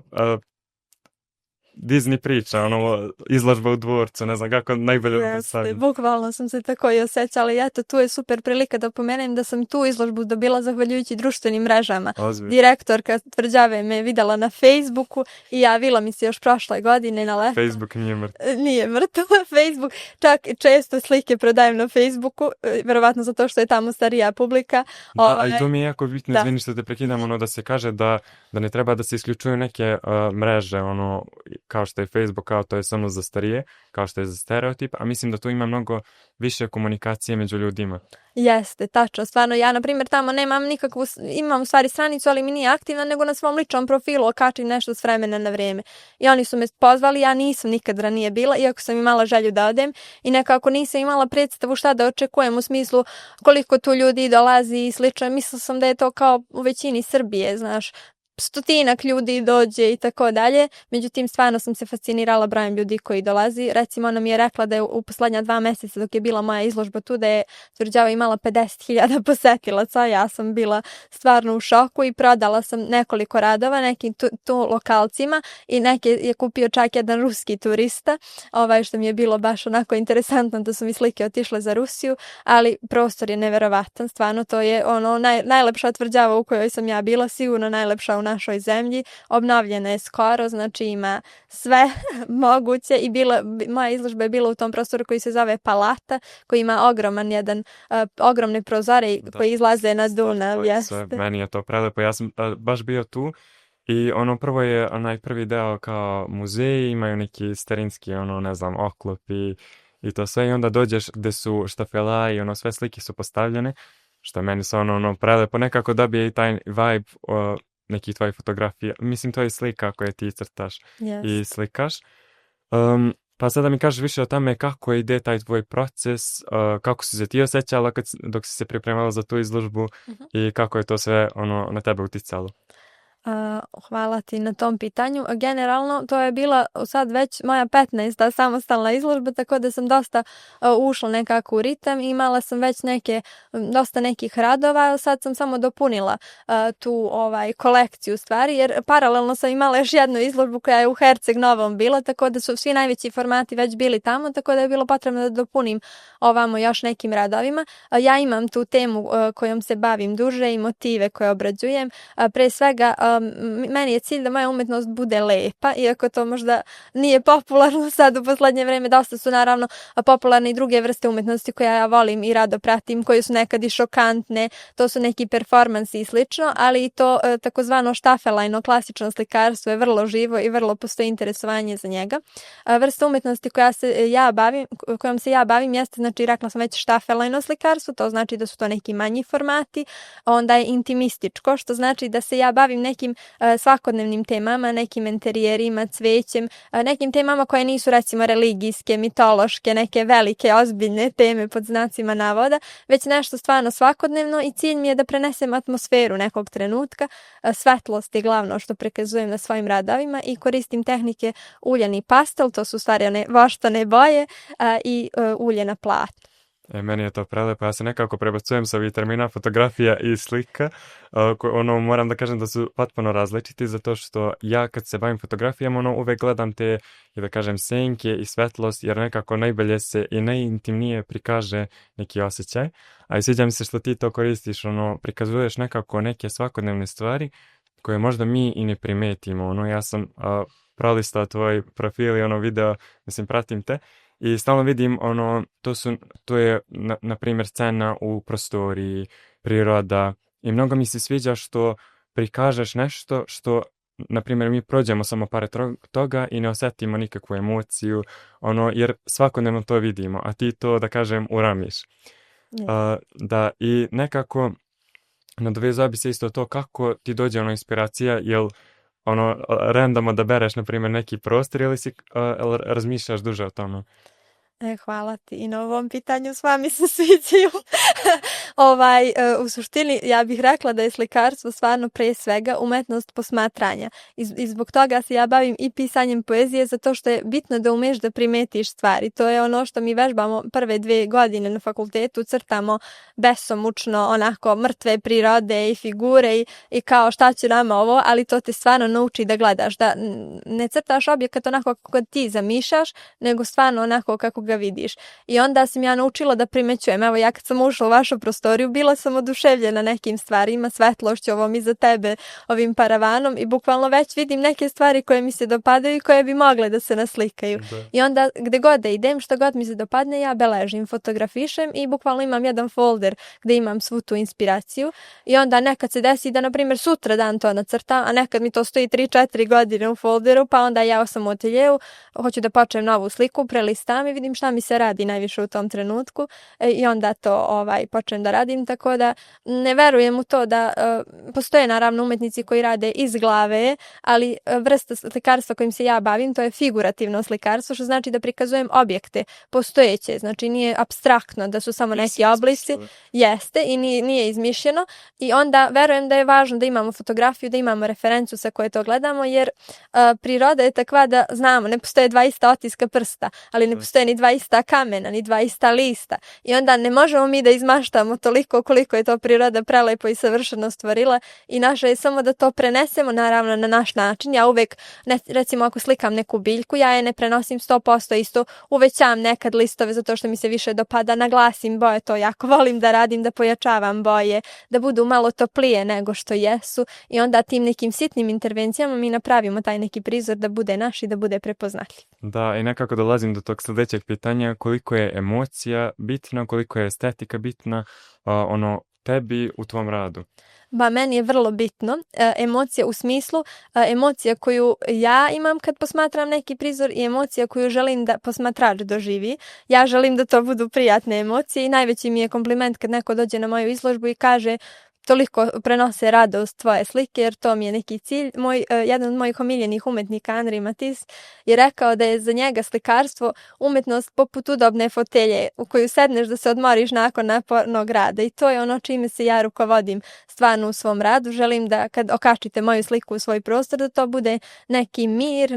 Disney priča, izložba u dvorcu, ne znam kako najbolje opisati. Bukvalno sam se tako i osjećala i eto, tu je super prilika da pomenem da sam tu izložbu dobila zahvaljujući društvenim mrežama. Direktorka tvrđave me videla na Facebooku i javila mi se još prošle godine na leto. Facebook nije mrtav. Nije mrtav Facebook, čak često slike prodajem na Facebooku, verovatno zato što je tamo starija publika. Da, i to mi je jako bitno, izvini što te prekidam, da se kaže da ne treba da se isključuju neke mreže, kao što je Facebook, kao to je samo za starije, kao što je za stereotip, a mislim da tu ima mnogo više komunikacije među ljudima. Jeste, tačno, stvarno, ja na primjer tamo nemam nikakvu, imam u stvari stranicu, ali mi nije aktivna, nego na svom ličnom profilu okačim nešto s vremena na vrijeme. I oni su me pozvali, ja nisam nikad ranije bila, iako sam imala želju da odem i nekako nisam imala predstavu šta da očekujem u smislu koliko tu ljudi dolazi i slično. Mislila sam da je to kao u većini Srbije, znaš, 100-ak ljudi dođe i tako dalje. Međutim, stvarno sam se fascinirala brojem ljudi koji dolazi. Recimo, ona mi je rekla da je u poslednja 2 mjeseca dok je bila moja izložba tu, da je tvrđava imala 50.000 posetilaca. Ja sam bila stvarno u šoku i prodala sam nekoliko radova nekim tu lokalcima i neke je kupio čak jedan ruski turista, što mi je bilo baš onako interesantno da su mi slike otišle za Rusiju, ali prostor je neverovatan. Stvarno, to je najlepša tvrđava u kojoj sam ja bila, sigurno najlepša u našoj zemlji, obnovljena je skoro, znači ima sve moguće i moja izložba je bila u tom prostoru koji se zove Palata, koji ima ogromne prozore koji izlaze na Dunav. Meni je to prelepo, ja sam baš bio tu i prvo je prvi deo kao muzej, imaju neki starinski ne znam, oklop i to sve i onda dođeš gde su štafela i sve slike su postavljene, što meni su prelepo, nekako dobije i taj vibe nekih tvojih fotografija. Mislim, to je slika koje ti crtaš i slikaš. Pa sada mi kažeš više o tome kako ide taj tvoj proces, kako si se ti osjećala dok si se pripremala za tu izložbu i kako je to sve na tebe uticalo. Hvala ti na tom pitanju. Generalno, to je bila sad već moja 15. samostalna izložba, tako da sam dosta ušla nekako u ritam i imala sam već dosta nekih radova. Sad sam samo dopunila tu kolekciju stvari, jer paralelno sam imala još jednu izložbu koja je u Herceg Novom bila, tako da su svi najveći formati već bili tamo, tako da je bilo potrebno da dopunim ovamo još nekim radovima. Ja imam tu temu kojom se bavim duže i motive koje obrađujem. Pre svega, meni je cilj da moja umetnost bude lepa, iako to možda nije popularno sad u poslednje vreme, dosta su naravno popularne i druge vrste umetnosti koje ja volim i rado pratim, koje su nekad i šokantne, to su neki performansi i slično, ali i to takozvano štafelajno klasično slikarstvo je vrlo živo i vrlo postoji interesovanje za njega. Vrsta umetnosti kojom se ja bavim jeste, znači rekla sam već, štafelajno slikarstvo, to znači da su to neki manji formati, onda je intimističko, što znači da se ja bavim nekim svakodnevnim temama, nekim enterijerima, cvećem, nekim temama koje nisu recimo religijske, mitološke, neke velike, ozbiljne teme pod znacima navoda, već nešto stvarno svakodnevno i cilj mi je da prenesem atmosferu nekog trenutka. Svetlost je glavno što prikazujem na svojim radovima i koristim tehnike uljeni pastel, to su stvari one voštane boje i ulje na platnu. Meni je to prelepo, ja se nekako prebacujem sa ovih termina fotografija i slika, moram da kažem da su potpuno različiti, zato što ja kad se bavim fotografijama, uvek gledam te, da kažem, senke i svetlost, jer nekako najbolje se i najintimnije prikaže neki osjećaj, a i sviđa mi se što ti to koristiš, prikazuješ nekako neke svakodnevne stvari koje možda mi i ne primetimo, ja sam prolistao tvoj profil i video, mislim, pratim te, i stalno vidim, to je, na primjer, scena u prostoriji, priroda, i mnogo mi se sviđa što prikažeš nešto što, na primjer, mi prođemo samo par toga i ne osjetimo nikakvu emociju, jer svakodnevno to vidimo, a ti to, da kažem, uramiš. Da, i nekako nadovezao bi se isto to kako ti dođe inspiracija, jel random da bereš, na primjer, neki prostor ili razmišljaš duže o tome? Hvala ti i na ovom pitanju, s vami se sviđaju. U suštini ja bih rekla da je slikarstvo stvarno prije svega umetnost posmatranja i zbog toga se ja bavim i pisanjem poezije, zato što je bitno da umeš da primetiš stvari. To je ono što mi vežbamo prve 2 godine na fakultetu, crtamo besomučno onako mrtve prirode i figure i kao šta će nama ovo, ali to te stvarno nauči da gledaš, da ne crtaš objekat onako kako ti zamišljaš, nego stvarno onako kako ga vidiš. I onda sam ja naučila da primećujem. Evo, ja kad sam ušla u vašu prostoriju, bila sam oduševljena nekim stvarima, svetlošću ovom iza tebe, ovim paravanom i bukvalno već vidim neke stvari koje mi se dopadaju i koje bi mogle da se naslikaju. I onda gde god da idem, što god mi se dopadne, ja beležim, fotografišem i bukvalno imam jedan folder gde imam svu tu inspiraciju i onda nekad se desi da, na primjer, sutra dan to nacrtam, a nekad mi to stoji 3-4 godine u folderu, pa onda ja sam u ateljeu, hoću da počnem novu sliku, prelistam i vidim šta mi se radi najviše u tom trenutku i onda to počnem da radim, tako da ne verujem u to da postoje naravno umetnici koji rade iz glave, ali vrsta slikarstva kojim se ja bavim, to je figurativno slikarstvo, što znači da prikazujem objekte postojeće, znači nije apstraktno da su samo neki oblici, jeste i nije izmišljeno i onda verujem da je važno da imamo fotografiju, da imamo referencu sa koje to gledamo, jer priroda je takva da znamo, ne postoje 20 otiska prsta, ali ne postoje ni 20 kamena, ni 20 lista i onda ne možemo mi da izmaštamo toliko koliko je to priroda prelepo i savršeno stvorila i naše je samo da to prenesemo naravno na naš način. Ja uvek, recimo ako slikam neku biljku, ja je ne prenosim 100% isto, uvećavam nekad listove zato što mi se više dopada, naglasim boje, to jako volim da radim, da pojačavam boje, da budu malo toplije nego što jesu i onda tim nekim sitnim intervencijama mi napravimo taj neki prizor da bude naš i da bude prepoznatljiv. Da, i nekako dolazim do tog sljedećeg pitanja, koliko je emocija bitna, koliko je estetika bitna tebi u tvom radu? Meni je vrlo bitno emocija u smislu, emocija koju ja imam kad posmatram neki prizor i emocija koju želim da posmatrač doživi. Ja želim da to budu prijatne emocije i najveći mi je kompliment kad neko dođe na moju izložbu i kaže toliko prenose radost tvoje slike, jer to mi je neki cilj. Jedan od mojih omiljenih umetnika, Andrej Matis, je rekao da je za njega slikarstvo umetnost poput udobne fotelje u koju sedneš da se odmoriš nakon napornog rada i to je ono čime se ja rukovodim stvarno u svom radu. Želim da kad okačite moju sliku u svoj prostor da to bude neki mir,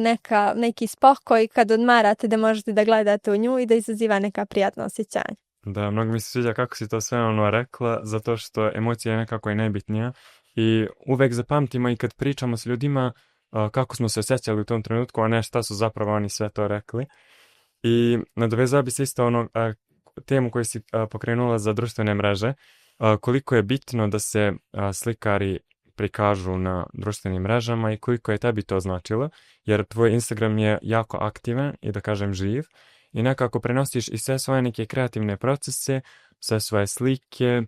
neki spokoj, kad odmarate da možete da gledate u nju i da izaziva neka prijatna osjećanja. Da, mnogo mi se sviđa kako si to sve rekla, zato što emocija je nekako i najbitnija i uvek zapamtimo i kad pričamo s ljudima kako smo se osjećali u tom trenutku, a ne šta su zapravo oni sve to rekli. I nadovezao bi se isto temu koju si pokrenula za društvene mreže, koliko je bitno da se slikari prikažu na društvenim mrežama i koliko je tebi to značilo, jer tvoj Instagram je jako aktivan i da kažem živ. I nekako prenosiš i sve svoje neke kreativne procese, sve svoje slike,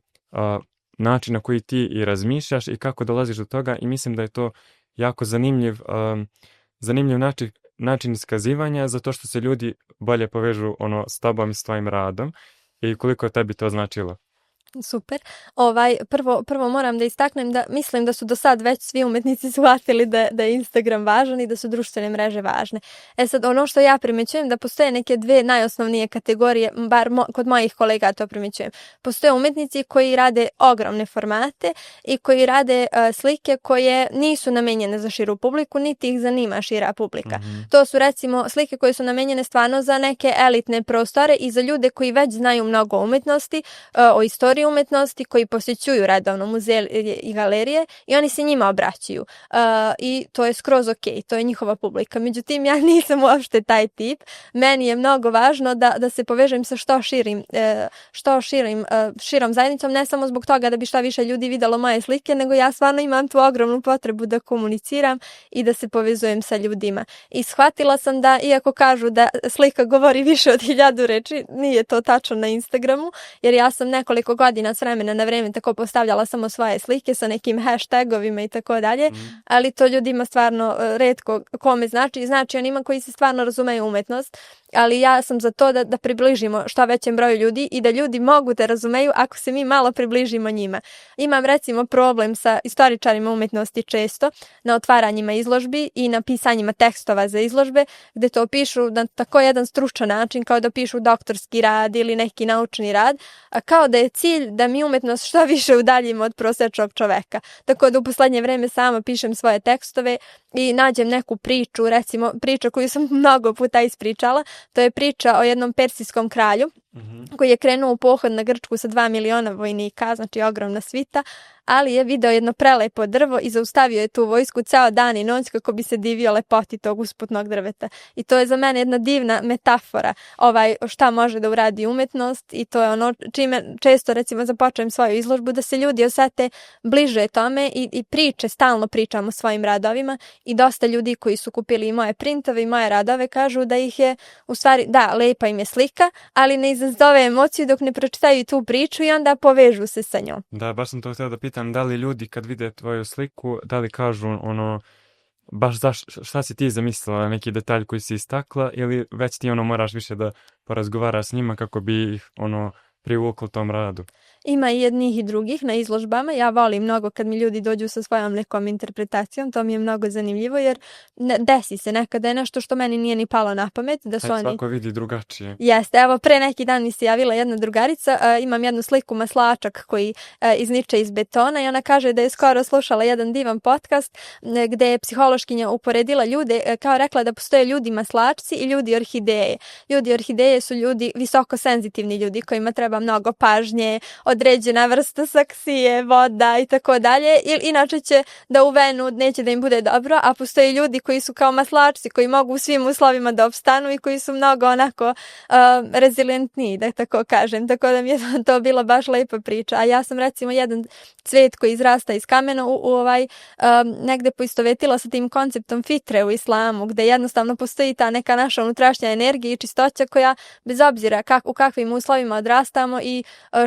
način na koji ti i razmišljaš i kako dolaziš do toga i mislim da je to jako zanimljiv način iskazivanja zato što se ljudi bolje povežu s tobom i s tvojim radom i koliko je tebi to značilo. Super. Prvo moram da istaknem da mislim da su do sad već svi umetnici shvatili da je Instagram važan i da su društvene mreže važne. Sad, ono što ja primećujem da postoje neke dve najosnovnije kategorije, bar kod mojih kolega to primećujem. Postoje umetnici koji rade ogromne formate i koji rade slike koje nisu namenjene za širu publiku, niti ih zanima šira publika. To su recimo slike koje su namenjene stvarno za neke elitne prostore i za ljude koji već znaju mnogo umetnosti, o istoriji umetnosti, koji posjećuju redovno muzeje i galerije i oni se njima obraćaju. I to je skroz ok, to je njihova publika. Međutim, ja nisam uopšte taj tip. Meni je mnogo važno da se povežem sa širom zajednicom, ne samo zbog toga da bi šta više ljudi videlo moje slike, nego ja stvarno imam tu ogromnu potrebu da komuniciram i da se povezujem sa ljudima. I shvatila sam da, iako kažu da slika govori više od 1000 reči, nije to tačno na Instagramu, jer ja sam nekoliko godina s vremena na vreme tako postavljala samo svoje slike sa nekim hashtagovima i tako dalje, ali to ljudima stvarno retko kome znači onima koji se stvarno razumeju umetnost, ali ja sam za to da približimo što većem broju ljudi i da ljudi mogu da razumeju ako se mi malo približimo njima. Imam recimo problem sa istoričarima umetnosti često na otvaranjima izložbi i na pisanjima tekstova za izložbe, gde to pišu na tako jedan stručan način, kao da pišu doktorski rad ili neki naučni rad, a kao da je cilj da mi umetnost što više udaljimo od prosječnog čoveka. Tako da u poslednje vreme sama pišem svoje tekstove i nađem neku priču, recimo priča koju sam mnogo puta ispričala, to je priča o jednom persijskom kralju koji je krenuo u pohod na Grčku sa 2 miliona vojnika, znači ogromna svita, ali je video jedno prelepo drvo i zaustavio je tu vojsku ceo dan i noć kako bi se divio lepoti tog usputnog drveta. I to je za mene jedna divna metafora šta može da uradi umetnost i to je ono čime često recimo započnem svoju izložbu, da se ljudi osete bliže tome i stalno pričam o svojim radovima i dosta ljudi koji su kupili i moje printove i moje radove kažu da ih je u stvari, da, lepa im je slika, ali ne izazove emociju dok ne pročitaju tu priču i onda povežu se sa njom. Da, baš sam to htjela da pitam, da li ljudi kad vide tvoju sliku, da li kažu baš šta si ti zamislila, neki detalj koji si istakla, ili već ti moraš više da porazgovaraš s njima kako bi ih privuklo tom radu? Ima i jednih i drugih na izložbama. Ja volim mnogo kad mi ljudi dođu sa svojom nekom interpretacijom, to mi je mnogo zanimljivo jer desi se nekada je nešto što meni nije ni palo na pamet. Da su svako vidi drugačije. Jeste, evo pre neki dan mi se javila jedna drugarica, imam jednu sliku maslačak koji izniče iz betona i ona kaže da je skoro slušala jedan divan podcast gde je psihološkinja uporedila ljude, kao rekla da postoje ljudi maslačci i ljudi orhideje. Ljudi orhideje su ljudi visoko senzitivni ljudi kojima treba mnogo pažnje, određena vrsta saksije, voda i tako dalje, inače će da u venu neće da im bude dobro, a postoje ljudi koji su kao maslačci, koji mogu u svim uslovima da opstanu i koji su mnogo onako rezilientniji, da tako kažem, tako da mi je to bila baš lepa priča, a ja sam recimo jedan cvet koji izrasta iz kamena negde poistovetila sa tim konceptom fitre u islamu, gde jednostavno postoji ta neka naša unutrašnja energija i čistoća koja bez obzira u kakvim uslovima odrastamo i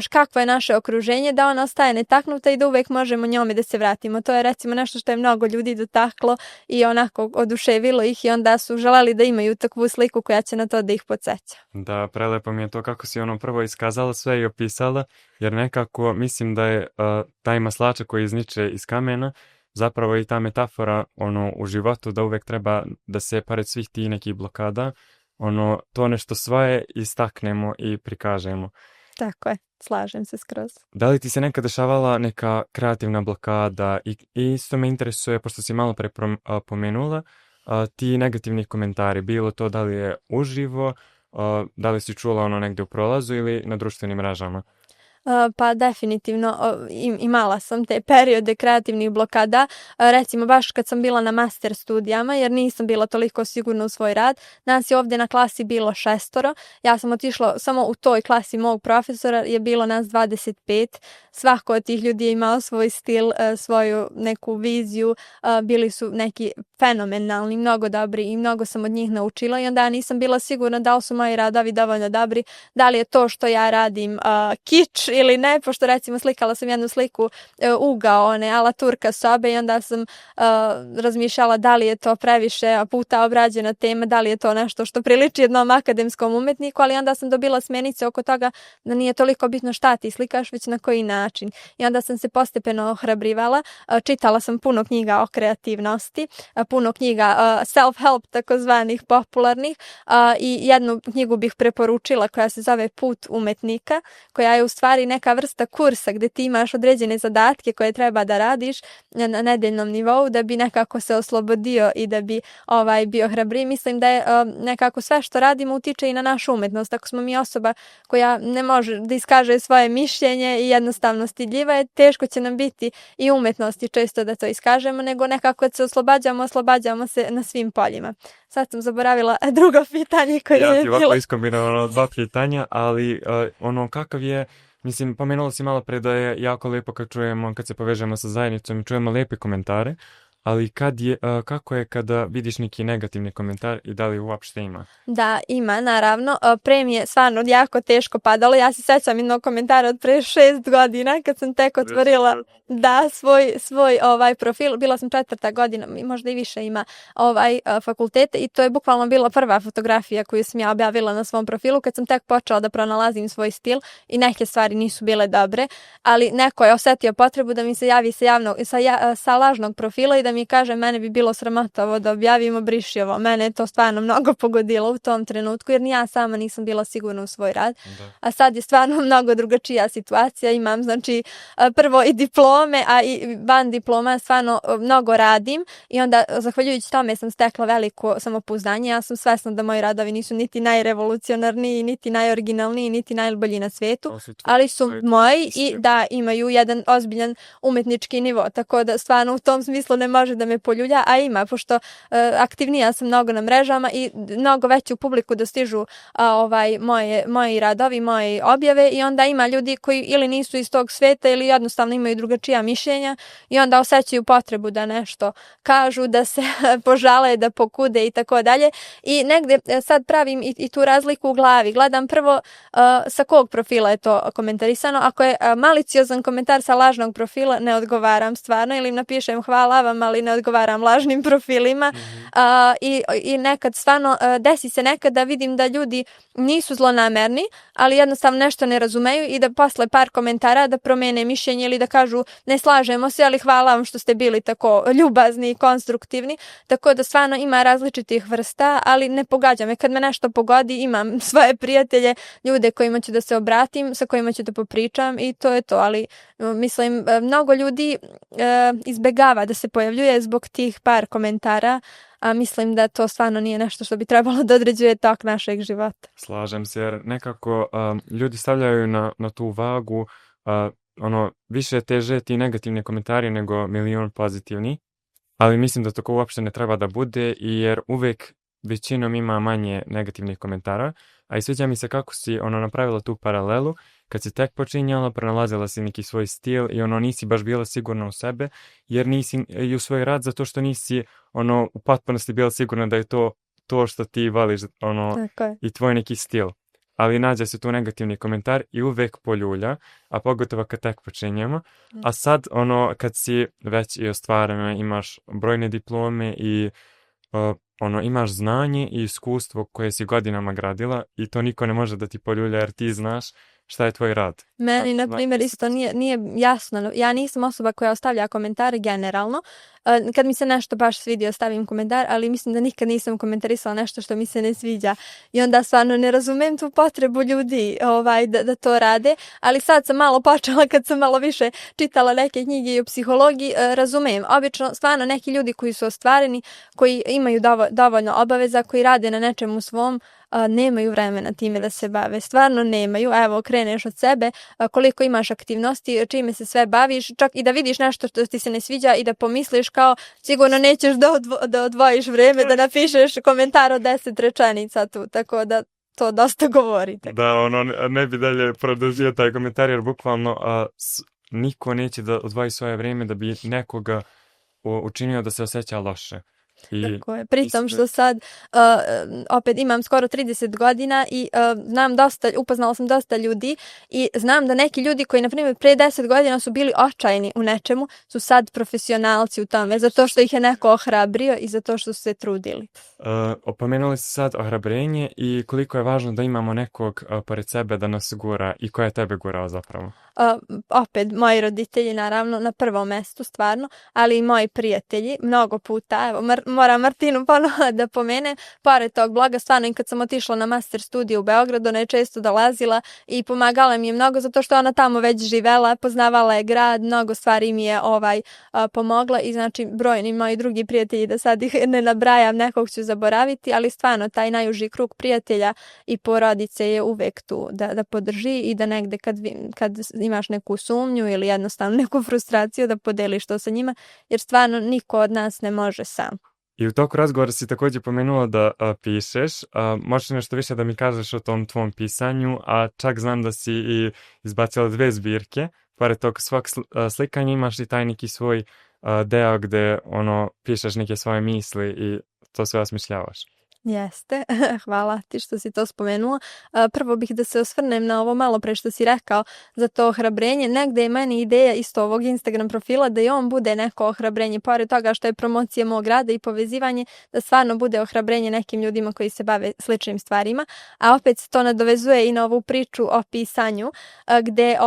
kakvo je naše okruženje, da ona ostaje netaknuta i da uvek možemo njome da se vratimo. To je recimo nešto što je mnogo ljudi dotaklo i onako oduševilo ih i onda su želeli da imaju takvu sliku koja će na to da ih podsjeća. Da, prelepo mi je to kako si prvo iskazala sve i opisala, jer nekako mislim da je taj maslačak koji izniče iz kamena zapravo i ta metafora u životu da uvek treba da se pored svih tih nekih blokada to nešto svoje istaknemo i prikažemo. Tako je, slažem se skroz. Da li ti se nekad dešavala neka kreativna blokada i isto me interesuje, pošto si malo pre pomenula, ti negativni komentari, bilo to da li je uživo, da li si čula negde u prolazu ili na društvenim mrežama? Pa definitivno imala sam te periode kreativnih blokada, recimo baš kad sam bila na master studijama jer nisam bila toliko sigurna u svoj rad. Nas je ovdje na klasi bilo 6, ja sam otišla samo u toj klasi mog profesora je bilo nas 25, svako od tih ljudi je imao svoj stil, svoju neku viziju, bili su neki fenomenalni, mnogo dobri i mnogo sam od njih naučila i onda nisam bila sigurna da li su moji radovi dovoljno dobri, da li je to što ja radim kič ili ne, pošto recimo slikala sam jednu sliku ugao one ala turka sobe i onda sam razmišljala da li je to previše puta obrađena tema, da li je to nešto što priliči jednom akademskom umetniku, ali onda sam dobila smjenice oko toga da nije toliko bitno šta ti slikaš, već na koji način. I onda sam se postepeno ohrabrivala, čitala sam puno knjiga o kreativnosti, puno knjiga self-help takozvanih popularnih i jednu knjigu bih preporučila koja se zove Put umetnika, koja je u stvari neka vrsta kursa gdje ti imaš određene zadatke koje treba da radiš na nedeljnom nivou da bi nekako se oslobodio i da bi bio hrabriji. Mislim da je nekako sve što radimo utiče i na našu umetnost. Ako smo mi osoba koja ne može da iskaže svoje mišljenje i jednostavno stidljiva je, teško će nam biti i umetnosti često da to iskažemo, nego nekako kad se oslobađamo se na svim poljima. Sad sam zaboravila drugo pitanje koje je bilo. Ja ti ovako iskombinirano 2 pitanja, ali kakav je, mislim, pomenula si malo pre da je jako lepo kad se povežemo sa zajednicom i čujemo lepe komentare, ali kako je kada vidiš neki negativni komentar i da li uopšte ima? Da, ima, naravno. Pre mi je stvarno jako teško padalo. Ja se sećam jednog komentara od pre 6 godina kad sam tek otvorila svoj profil. Bila sam 4. godina, možda i više ima fakultete i to je bukvalno bila prva fotografija koju sam ja objavila na svom profilu kad sam tek počela da pronalazim svoj stil i neke stvari nisu bile dobre, ali neko je osetio potrebu da mi se javi sa lažnog profila i da mi kaže mene bi bilo sramota ovo da objavimo, briši ovo. Mene je to stvarno mnogo pogodilo u tom trenutku jer ni ja sama nisam bila sigurna u svoj rad. Da. A sad je stvarno mnogo drugačija situacija. Imam znači prvo i diplome, a i van diploma stvarno mnogo radim i onda zahvaljujući tome sam stekla veliko samopouzdanje. Ja sam svesna da moji radovi nisu niti najrevolucionarniji, niti najoriginalniji, niti najbolji na svetu, ali su moji i da imaju jedan ozbiljan umetnički nivo. Tako da stvarno u tom smislu ne može da me poljulja, a ima, pošto aktivnija sam mnogo na mrežama i mnogo veću publiku dostižu moji radovi, moje objave i onda ima ljudi koji ili nisu iz tog sveta ili jednostavno imaju drugačija mišljenja i onda osjećaju potrebu da nešto kažu, da se požale, da pokude i tako dalje. I negde sad pravim i tu razliku u glavi. Gledam prvo sa kog profila je to komentarisano. Ako je maliciozan komentar sa lažnog profila, ne odgovaram stvarno ili im napišem hvala vam, ali ne odgovaram lažnim profilima. I nekad stvarno desi se nekad da vidim da ljudi nisu zlonamerni, ali jednostavno nešto ne razumeju i da posle par komentara da promene mišljenje ili da kažu ne slažemo se, ali hvala vam što ste bili tako ljubazni i konstruktivni. Tako da stvarno ima različitih vrsta, ali ne pogađa me. Kad me nešto pogodi, imam svoje prijatelje, ljude kojima ću da se obratim, sa kojima ću da popričam i to je to. Ali mislim, mnogo ljudi izbegava da se pojavljuje zbog tih par komentara, a mislim da to stvarno nije nešto što bi trebalo da određuje tok našeg života. Slažem se, jer nekako ljudi stavljaju na tu vagu više teže ti negativni komentari nego milion pozitivni, ali mislim da tako uopšte ne treba da bude jer uvek većinom ima manje negativnih komentara, a i sviđa mi se kako si napravila tu paralelu, kad si tek počinjala, pronalazila si neki svoj stil i nisi baš bila sigurna u sebe, jer nisi i u svoj rad zato što nisi u potpunosti bila sigurna da je to što ti voliš i tvoj neki stil. Ali nađe se tu negativni komentar i uvek poljulja, a pogotovo kad tek počinjemo. A sad, kad si već i ostvarena, imaš brojne diplome i imaš znanje i iskustvo koje si godinama gradila i to niko ne može da ti poljulja jer ti znaš šta je tvoj rad. Meni, na primjer, isto nije jasno. Ja nisam osoba koja ostavlja komentare generalno. Kad mi se nešto baš svidio, stavim komentar, ali mislim da nikad nisam komentarisala nešto što mi se ne sviđa. I onda stvarno ne razumem tu potrebu ljudi da to rade. Ali sad sam malo počela, kad sam malo više čitala neke knjige i o psihologiji, razumem. Obično, stvarno, neki ljudi koji su ostvareni, koji imaju dovoljno obaveza, koji rade na nečemu svom, nemaju vremena time da se bave. Stvarno nemaju. Evo, kreneš od sebe, koliko imaš aktivnosti, čime se sve baviš, čak i da vidiš nešto što ti se ne sviđa i da pomisliš kao sigurno nećeš da odvojiš vreme, da napišeš komentar od 10 rečenica tu, tako da to dosta govori. Da, ne bi dalje produžio taj komentar, jer bukvalno niko neće da odvoji svoje vreme da bi nekoga učinio da se osjeća loše. I Tako je. Pritom što sad opet imam skoro 30 godina i znam upoznala sam dosta ljudi i znam da neki ljudi koji, na primjer, pre 10 godina su bili očajni u nečemu, su sad profesionalci u tome, zato što ih je neko ohrabrio i zato što su se trudili. Opomenuli ste sad ohrabrenje i koliko je važno da imamo nekog pored sebe da nas gura i ko je tebe gurao zapravo? Opet, moji roditelji, naravno, na prvom mestu, stvarno, ali i moji prijatelji, mnogo puta, evo, moram Martinu ponovo da pomenem, pored tog bloga, stvarno, i kad sam otišla na master studiju u Beogradu, ona je često dolazila i pomagala mi je mnogo, zato što ona tamo već živela, poznavala je grad, mnogo stvari mi je pomogla i znači brojni moji drugi prijatelji, da sad ih ne nabrajam, nekog ću zaboraviti, ali stvarno taj najuži krug prijatelja i porodice je uvek tu da podrži i da negde kad imaš neku sumnju ili jednostavno neku frustraciju da podeliš to sa njima, jer stvarno niko od nas ne može sam. I u toku razgovora si također pomenula da pišeš. Možeš nešto više da mi kažeš o tom tvom pisanju, a čak znam da si i izbacila 2 zbirke. Pored tog svog slikanja imaš i taj neki svoj deo gde pišeš neke svoje misli i to sve osmišljavaš. Jeste, hvala ti što si to spomenula. Prvo bih da se osvrnem na ovo malo pre što si rekao za to ohrabrenje. Negde je meni ideja isto ovog Instagram profila da i on bude neko ohrabrenje, pored toga što je promocija mog rada i povezivanje, da stvarno bude ohrabrenje nekim ljudima koji se bave sličnim stvarima. A opet to nadovezuje i na ovu priču o pisanju, gde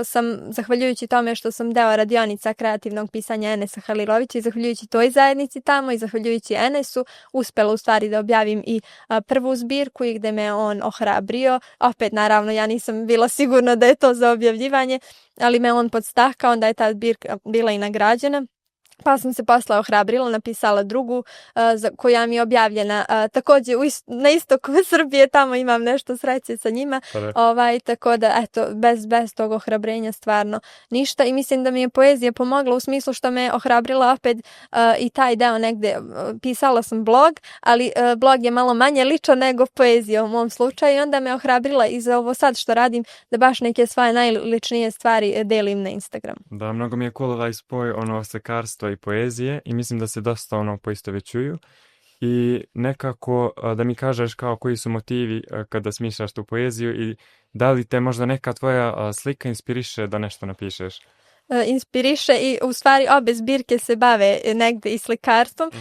sam, zahvaljujući tome što sam deo radionica kreativnog pisanja Enesa Halilovića i zahvaljujući toj zajednici tamo i zahvaljujući Enesu, uspela u stvari da objavim i prvu zbirku i gde me on ohrabrio. Opet, naravno, ja nisam bila sigurna da je to za objavljivanje, ali me on podstakao, onda je ta zbirka bila i nagrađena. Pa sam se posle ohrabrila, napisala drugu koja mi je objavljena također na istoku Srbije, tamo imam nešto sreće sa njima, tako da eto, bez tog ohrabrenja stvarno ništa i mislim da mi je poezija pomogla u smislu što me ohrabrila opet i taj deo negde, pisala sam blog, ali blog je malo manje ličan nego poezija u mom slučaju i onda me ohrabrila i za ovo sad što radim da baš neke svoje najličnije stvari delim na Instagram. Da, mnogo mi je cool ovaj spoj slikarstva i poezije i mislim da se dosta poistovećuju i nekako da mi kažeš kao koji su motivi kada smišljaš tu poeziju i da li te možda neka tvoja slika inspiriše da nešto napišeš? Inspiriše i u stvari obe zbirke se bave negde i slikarstvom.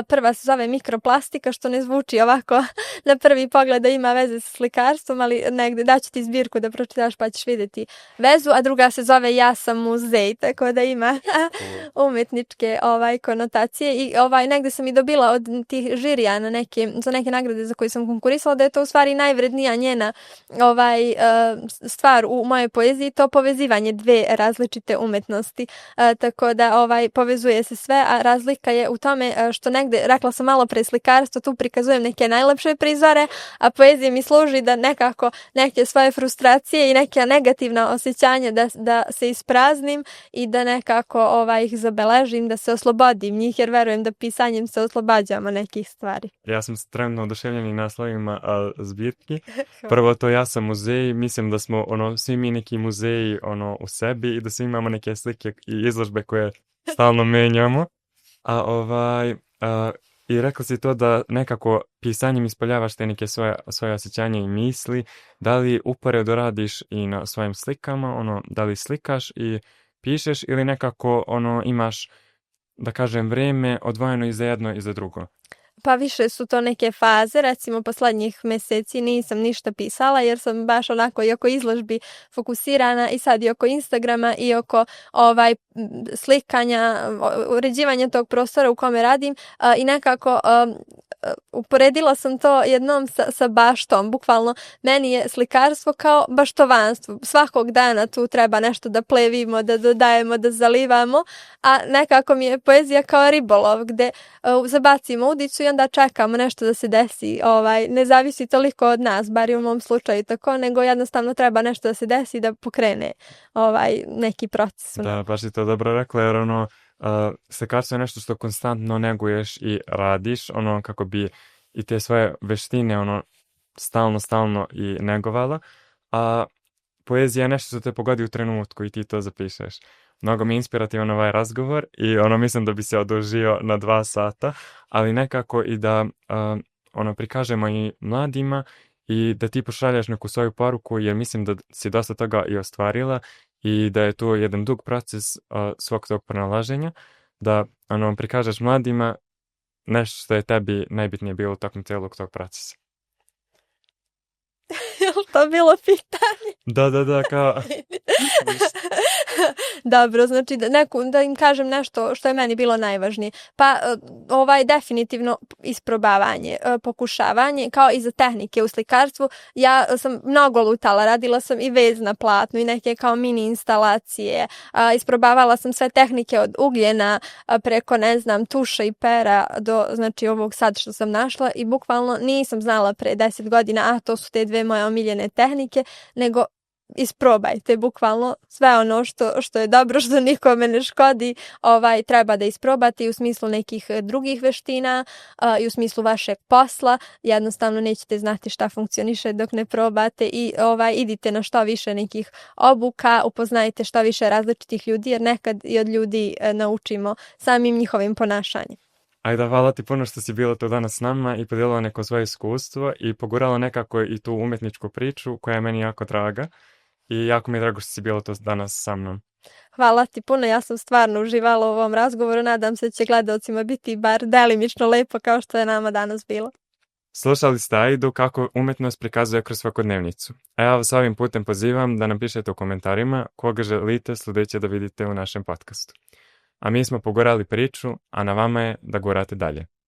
Prva se zove Mikroplastika, što ne zvuči ovako na prvi pogled da ima veze sa slikarstvom, ali negde daću ti zbirku da pročitaš pa ćeš vidjeti vezu, a druga se zove Ja sam muzej, tako da ima umetničke konotacije i negde sam i dobila od tih žirija za neke nagrade za koje sam konkurisala da je to u stvari najvrednija njena stvar u mojoj poeziji, to povezivanje dve različite umetnosti, tako da povezuje se sve, a razlika je u tome što negde, rekla sam malo pre slikarstvo, tu prikazujem neke najlepše prizore, a poezija mi služi da nekako neke svoje frustracije i neke negativna osjećanja da se ispraznim i da nekako ih zabeležim, da se oslobodim njih, jer verujem da pisanjem se oslobađamo nekih stvari. Ja sam trenutno oduševljen i naslovima zbirki. Prvo to Ja sam muzej, mislim da smo svi mi neki muzeji u sebi i da svi imamo neke slike i izložbe koje stalno menjamo. I rekla si to da nekako pisanjem ispoljavaš te neke svoje osjećanja i misli. Da li uporedo radiš i na svojim slikama, da li slikaš i pišeš ili nekako imaš, da kažem, vreme odvojeno i za jedno i za drugo? Pa više su to neke faze, recimo poslednjih meseci nisam ništa pisala jer sam baš onako i oko izložbi fokusirana i sad i oko Instagrama i oko slikanja, uređivanja tog prostora u kome radim i nekako uporedila sam to jednom sa baštom, bukvalno meni je slikarstvo kao baštovanstvo, svakog dana tu treba nešto da plevimo, da dodajemo, da zalivamo, a nekako mi je poezija kao ribolov gde zabacimo udicu i onda čekamo nešto da se desi, ne zavisi toliko od nas, bar i u mom slučaju tako, nego jednostavno treba nešto da se desi da pokrene neki proces. Da, baš si to dobro rekla, jer slikarstvo je nešto što konstantno neguješ i radiš, kako bi i te svoje veštine stalno i negovala, a poezija je nešto što te pogodi u trenutku i ti to zapišeš. mnogo mi je inspirativan ovaj razgovor i mislim da bi se odužio na 2 sata, ali nekako i da prikažemo i mladima i da ti pošalješ neku svoju poruku, jer mislim da si dosta toga i ostvarila i da je tu jedan dug proces svog tog pronalaženja, da prikažeš mladima nešto što je tebi najbitnije bilo tokom celog tog procesa. Je li to bilo pitanje? Da, kao... Dobro, znači da im kažem nešto što je meni bilo najvažnije. Pa definitivno isprobavanje, pokušavanje, kao i za tehnike u slikarstvu. Ja sam mnogo lutala, radila sam i vez na platnu i neke kao mini instalacije. Isprobavala sam sve tehnike od ugljena preko, tuša i pera do, znači, ovog sad što sam našla i bukvalno nisam znala pre 10 godina, to su te 2 moje omiljene tehnike, nego isprobajte, bukvalno sve ono što je dobro, što nikome ne škodi, treba da isprobate i u smislu nekih drugih veština i u smislu vašeg posla. Jednostavno nećete znati šta funkcioniše dok ne probate i idite na što više nekih obuka, upoznajte što više različitih ljudi, jer nekad i od ljudi naučimo samim njihovim ponašanjem. Ajde, hvala ti puno što si bila tu danas s nama i podijelila neko svoje iskustvo i pogurala nekako i tu umetničku priču koja je meni jako draga. I jako mi je drago što si bila to danas sa mnom. Hvala ti puno, ja sam stvarno uživala u ovom razgovoru, nadam se da će gledaocima biti bar delimično lepo kao što je nama danas bilo. Slušali ste Aidu kako umetnost prikazuje kroz svakodnevnicu. A ja vas ovim putem pozivam da nam pišete u komentarima koga želite sljedeće da vidite u našem podcastu. A mi smo pogurali priču, a na vama je da gurate dalje.